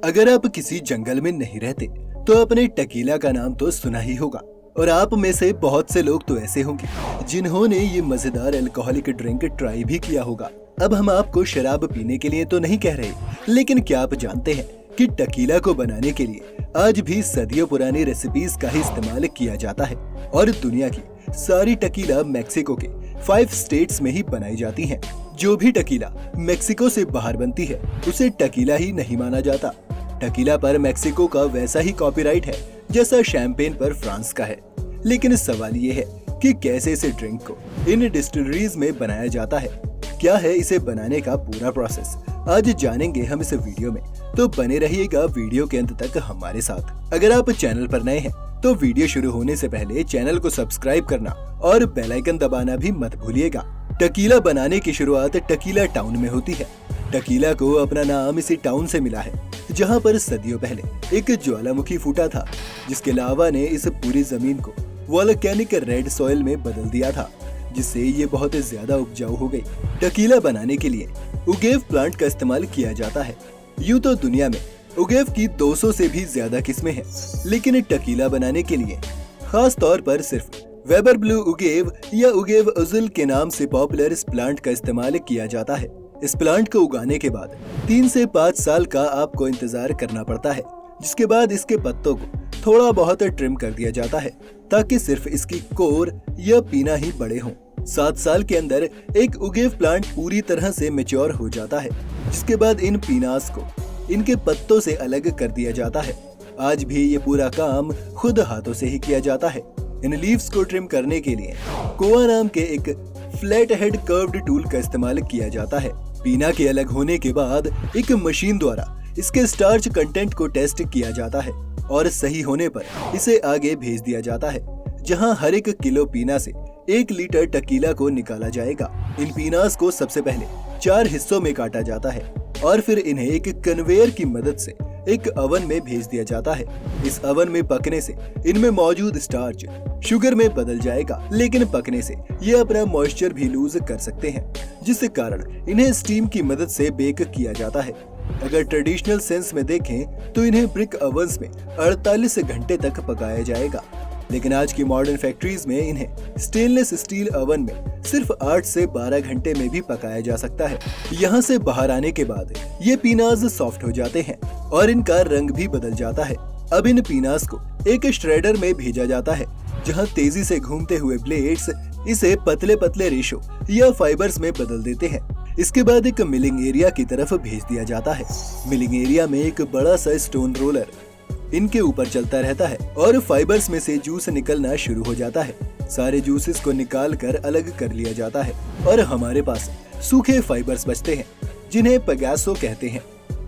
अगर आप किसी जंगल में नहीं रहते तो अपने टकीला का नाम तो सुना ही होगा। और आप में से बहुत से लोग तो ऐसे होंगे जिन्होंने ये मजेदार अल्कोहलिक ड्रिंक ट्राई भी किया होगा। अब हम आपको शराब पीने के लिए तो नहीं कह रहे, लेकिन क्या आप जानते हैं कि टकीला को बनाने के लिए आज भी सदियों पुरानी रेसिपीज का ही इस्तेमाल किया जाता है। और दुनिया की सारी टकीला मेक्सिको के 5 स्टेट्स में ही बनाई जाती हैं। जो भी टकीला मेक्सिको से बाहर बनती है उसे टकीला ही नहीं माना जाता। टकीला पर मेक्सिको का वैसा ही कॉपीराइट है जैसा शैंपेन पर फ्रांस का है। लेकिन सवाल ये है कि कैसे इसे ड्रिंक को इन डिस्टिलरीज में बनाया जाता है। क्या है इसे बनाने का पूरा प्रोसेस, आज जानेंगे हम इस वीडियो में। तो बने रहिएगा वीडियो के अंत तक हमारे साथ। अगर आप चैनल पर नए हैं तो वीडियो शुरू होने से पहले चैनल को सब्सक्राइब करना और बेल आइकन दबाना भी मत भूलिएगा। टकीला बनाने की शुरुआत टकीला टाउन में होती है। टकीला को अपना नाम इसी टाउन से मिला है जहां पर सदियों पहले एक ज्वालामुखी फूटा था, जिसके लावा ने इस पूरी जमीन को वोल्केनिक रेड सॉइल में बदल दिया था, जिससे ये बहुत ज्यादा उपजाऊ हो गई। टकीला बनाने के लिए उगेव प्लांट का इस्तेमाल किया जाता है। यूं तो दुनिया में उगेव की 200 से भी ज्यादा किस्में हैं, लेकिन टकीला बनाने के लिए खास तौर पर सिर्फ वेबर ब्लू उगेव या उगेव अजुल के नाम से पॉपुलर इस प्लांट का इस्तेमाल किया जाता है। इस प्लांट को उगाने के बाद 3 से 5 साल का आपको इंतजार करना पड़ता है, जिसके बाद इसके पत्तों को थोड़ा बहुत ट्रिम कर दिया जाता है ताकि सिर्फ इसकी कोर या पीना ही बड़े हों। 7 साल के अंदर एक उगेव प्लांट पूरी तरह से मैच्योर हो जाता है, जिसके बाद इन पीनास को इनके पत्तों से अलग कर दिया जाता है। आज भी ये पूरा काम खुद हाथों से ही किया जाता है। इन लीव्स को ट्रिम करने के लिए कोआ नाम के एक फ्लैट हेड कर्व्ड टूल का इस्तेमाल किया जाता है। पीना के अलग होने के बाद एक मशीन द्वारा इसके स्टार्च कंटेंट को टेस्ट किया जाता है और सही होने पर इसे आगे भेज दिया जाता है, जहां हर एक किलो पीना से 1 लीटर टकीला को निकाला जाएगा। इन पीनास को सबसे पहले 4 हिस्सों में काटा जाता है और फिर इन्हें एक कन्वेयर की मदद से एक अवन में भेज दिया जाता है। इस अवन में पकने से इनमें मौजूद स्टार्च शुगर में बदल जाएगा, लेकिन पकने से ये अपना मॉइस्चर भी लूज कर सकते हैं, जिसके कारण इन्हें स्टीम की मदद से बेक किया जाता है। अगर ट्रेडिशनल सेंस में देखें तो इन्हें ब्रिक ओवन्स में 48 घंटे तक पकाया जाएगा, लेकिन आज की मॉडर्न फैक्ट्रीज में इन्हें स्टेनलेस स्टील ओवन में सिर्फ 8 से 12 घंटे में भी पकाया जा सकता है। यहाँ से बाहर आने के बाद ये पीनाज सॉफ्ट हो जाते हैं और इनका रंग भी बदल जाता है। अब इन पीनास को एक श्रेडर में भेजा जाता है, जहाँ तेजी से घूमते हुए ब्लेड्स इसे पतले पतले रेशो या फाइबर्स में बदल देते हैं। इसके बाद एक मिलिंग एरिया की तरफ भेज दिया जाता है। मिलिंग एरिया में एक बड़ा सा स्टोन रोलर इनके ऊपर चलता रहता है और फाइबर्स में से जूस निकलना शुरू हो जाता है। सारे जूसेस को निकाल कर अलग कर लिया जाता है और हमारे पास सूखे फाइबर्स बचते हैं, जिन्हें पगासो कहते हैं।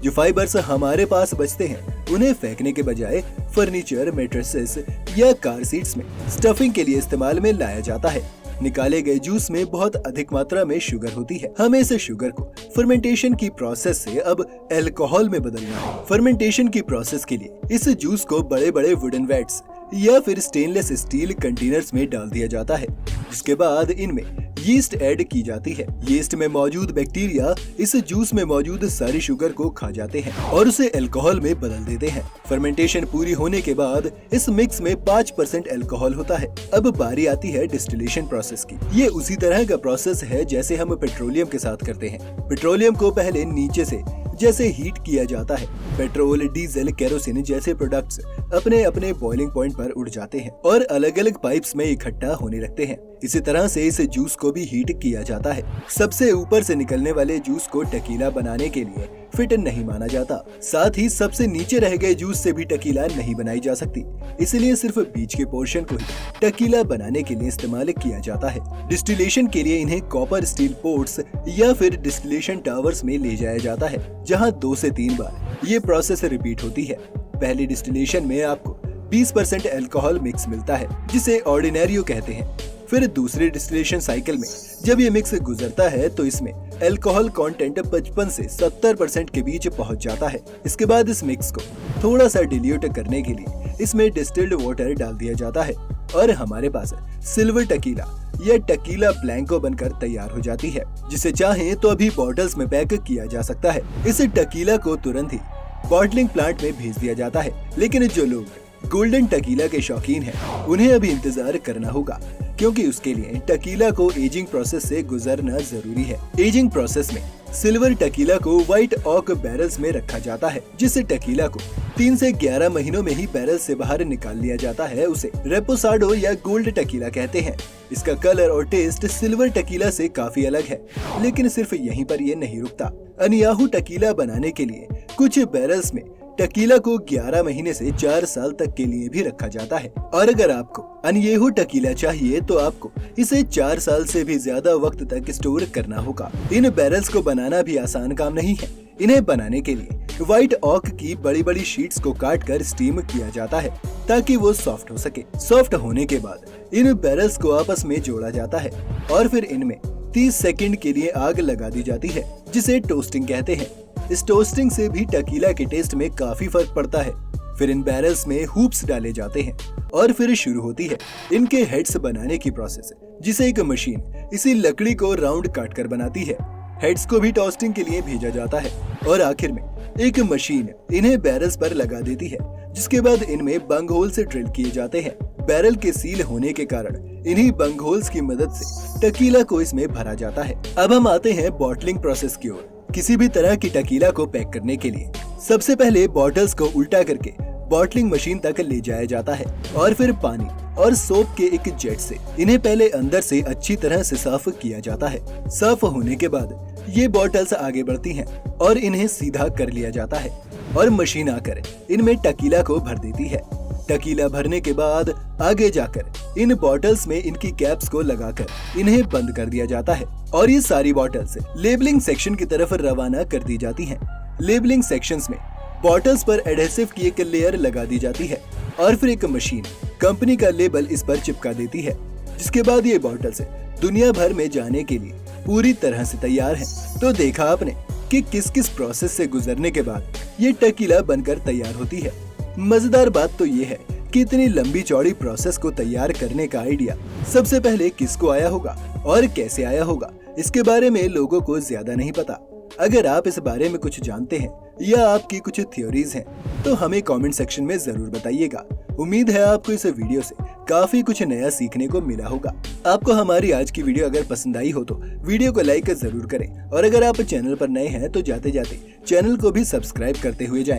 जो फाइबर्स हमारे पास बचते हैं उन्हें फेंकने के बजाय फर्नीचर, मैट्रेसेस या कार सीट्स में स्टफिंग के लिए इस्तेमाल में लाया जाता है। निकाले गए जूस में बहुत अधिक मात्रा में शुगर होती है। हमें इस शुगर को फर्मेंटेशन की प्रोसेस से अब अल्कोहल में बदलना है। फर्मेंटेशन की प्रोसेस के लिए इस जूस को बड़े बड़े वुडन वैट्स या फिर स्टेनलेस स्टील कंटेनर्स में डाल दिया जाता है, जिसके बाद इनमें यीस्ट ऐड की जाती है। यीस्ट में मौजूद बैक्टीरिया इस जूस में मौजूद सारी शुगर को खा जाते हैं और उसे अल्कोहल में बदल देते हैं। फर्मेंटेशन पूरी होने के बाद इस मिक्स में 5% अल्कोहल होता है। अब बारी आती है डिस्टिलेशन प्रोसेस की। ये उसी तरह का प्रोसेस है जैसे हम पेट्रोलियम के साथ करते हैं। पेट्रोलियम को पहले नीचे से जैसे हीट किया जाता है, पेट्रोल, डीजल, केरोसिन जैसे प्रोडक्ट्स अपने अपने बॉइलिंग पॉइंट पर उड़ जाते हैं और अलग अलग पाइप्स में इकट्ठा होने लगते हैं। इसी तरह से इस जूस को भी हीट किया जाता है। सबसे ऊपर से निकलने वाले जूस को टकीला बनाने के लिए फिट नहीं माना जाता। साथ ही सबसे नीचे रह गए जूस से भी टकीला नहीं बनाई जा सकती, इसलिए सिर्फ बीच के पोर्शन को ही टकीला बनाने के लिए इस्तेमाल किया जाता है। डिस्टिलेशन के लिए इन्हें कॉपर स्टील पोर्ट्स या फिर डिस्टिलेशन टावर्स में ले जाया जाता है, जहां 2 से 3 बार ये प्रोसेस रिपीट होती है। पहली डिस्टिलेशन में आपको 20% अल्कोहल मिक्स मिलता है, जिसे ऑर्डिनरियो कहते हैं। फिर दूसरे डिस्टिलेशन साइकिल में जब ये मिक्स गुजरता है तो इसमें अल्कोहल कंटेंट 55 से 70% के बीच पहुंच जाता है। इसके बाद इस मिक्स को थोड़ा सा डिल्यूट करने के लिए इसमें डिस्टिल्ड वाटर डाल दिया जाता है और हमारे पास सिल्वर टकीला या टकीला ब्लैंको बनकर तैयार हो जाती है, जिसे चाहें तो अभी बॉटल्स में पैक किया जा सकता है। इस टकीला को तुरंत ही बॉटलिंग प्लांट में भेज दिया जाता है। लेकिन जो लोग गोल्डन टकीला के शौकीन हैं, उन्हें अभी इंतजार करना होगा, क्योंकि उसके लिए टकीला को एजिंग प्रोसेस से गुजरना जरूरी है। एजिंग प्रोसेस में सिल्वर टकीला को व्हाइट ऑक बैरल्स में रखा जाता है, जिससे टकीला को 3 से 11 महीनों में ही बैरल से बाहर निकाल लिया जाता है। उसे रेपोसाडो या गोल्ड टकीला कहते हैं। इसका कलर और टेस्ट सिल्वर टकीला से काफी अलग है, लेकिन सिर्फ यहीं पर ये नहीं रुकता। अनयाहू टकीला बनाने के लिए कुछ बैरल्स में टकीला को 11 महीने से 4 साल तक के लिए भी रखा जाता है। और अगर आपको अनयेहू टकीला चाहिए तो आपको इसे 4 साल से भी ज्यादा वक्त तक स्टोर करना होगा। इन बैरल्स को बनाना भी आसान काम नहीं है। इन्हें बनाने के लिए व्हाइट ऑक की बड़ी बड़ी शीट्स को काटकर स्टीम किया जाता है, ताकि वो सॉफ्ट हो सके। सॉफ्ट होने के बाद इन बैरल्स को आपस में जोड़ा जाता है और फिर इनमें 30 सेकंड के लिए आग लगा दी जाती है, जिसे टोस्टिंग कहते हैं। इस टोस्टिंग से भी टकीला के टेस्ट में काफी फर्क पड़ता है। फिर इन बैरल्स में हुप्स डाले जाते हैं और फिर शुरू होती है इनके हेड्स बनाने की प्रोसेस, जिसे एक मशीन इसी लकड़ी को राउंड काट कर बनाती है। हेड्स को भी टोस्टिंग के लिए भेजा जाता है और आखिर में एक मशीन इन्हें बैरल्स पर लगा देती है, जिसके बाद इनमें बंग होल से ड्रिल किए जाते हैं। बैरल के सील होने के कारण इन्हीं बंग होल्स की मदद से टकीला को इसमें भरा जाता है। अब हम आते हैं बॉटलिंग प्रोसेस की ओर। किसी भी तरह की टकीला को पैक करने के लिए सबसे पहले बॉटल्स को उल्टा करके बॉटलिंग मशीन तक ले जाया जाता है और फिर पानी और सोप के एक जेट से इन्हें पहले अंदर से अच्छी तरह से साफ किया जाता है। साफ होने के बाद ये बॉटल्स आगे बढ़ती हैं और इन्हें सीधा कर लिया जाता है और मशीन आकर इनमें टकीला को भर देती है। टकीला भरने के बाद आगे जाकर इन बॉटल्स में इनकी कैप्स को लगाकर इन्हें बंद कर दिया जाता है और ये सारी बॉटल्स लेबलिंग सेक्शन की तरफ रवाना कर दी जाती हैं। लेबलिंग सेक्शंस में बॉटल्स पर एडहेसिव की एक लेयर लगा दी जाती है और फिर एक मशीन कंपनी का लेबल इस पर चिपका देती है, जिसके बाद ये बॉटल्स दुनिया भर में जाने के लिए पूरी तरह से तैयार हैं। तो देखा आपने कि किस किस प्रोसेस से गुजरने के बाद ये टकीला बनकर तैयार होती है। मजेदार बात तो ये है कि इतनी लंबी चौड़ी प्रोसेस को तैयार करने का आइडिया सबसे पहले किसको आया होगा और कैसे आया होगा, इसके बारे में लोगों को ज्यादा नहीं पता। अगर आप इस बारे में कुछ जानते हैं या आपकी कुछ थ्योरीज हैं, तो हमें कमेंट सेक्शन में जरूर बताइएगा। उम्मीद है आपको इस वीडियो से काफी कुछ नया सीखने को मिला होगा। आपको हमारी आज की वीडियो अगर पसंद आई हो तो वीडियो को लाइक जरूर करें और अगर आप चैनल पर नए हैं तो जाते जाते चैनल को भी सब्सक्राइब करते हुए जाएं।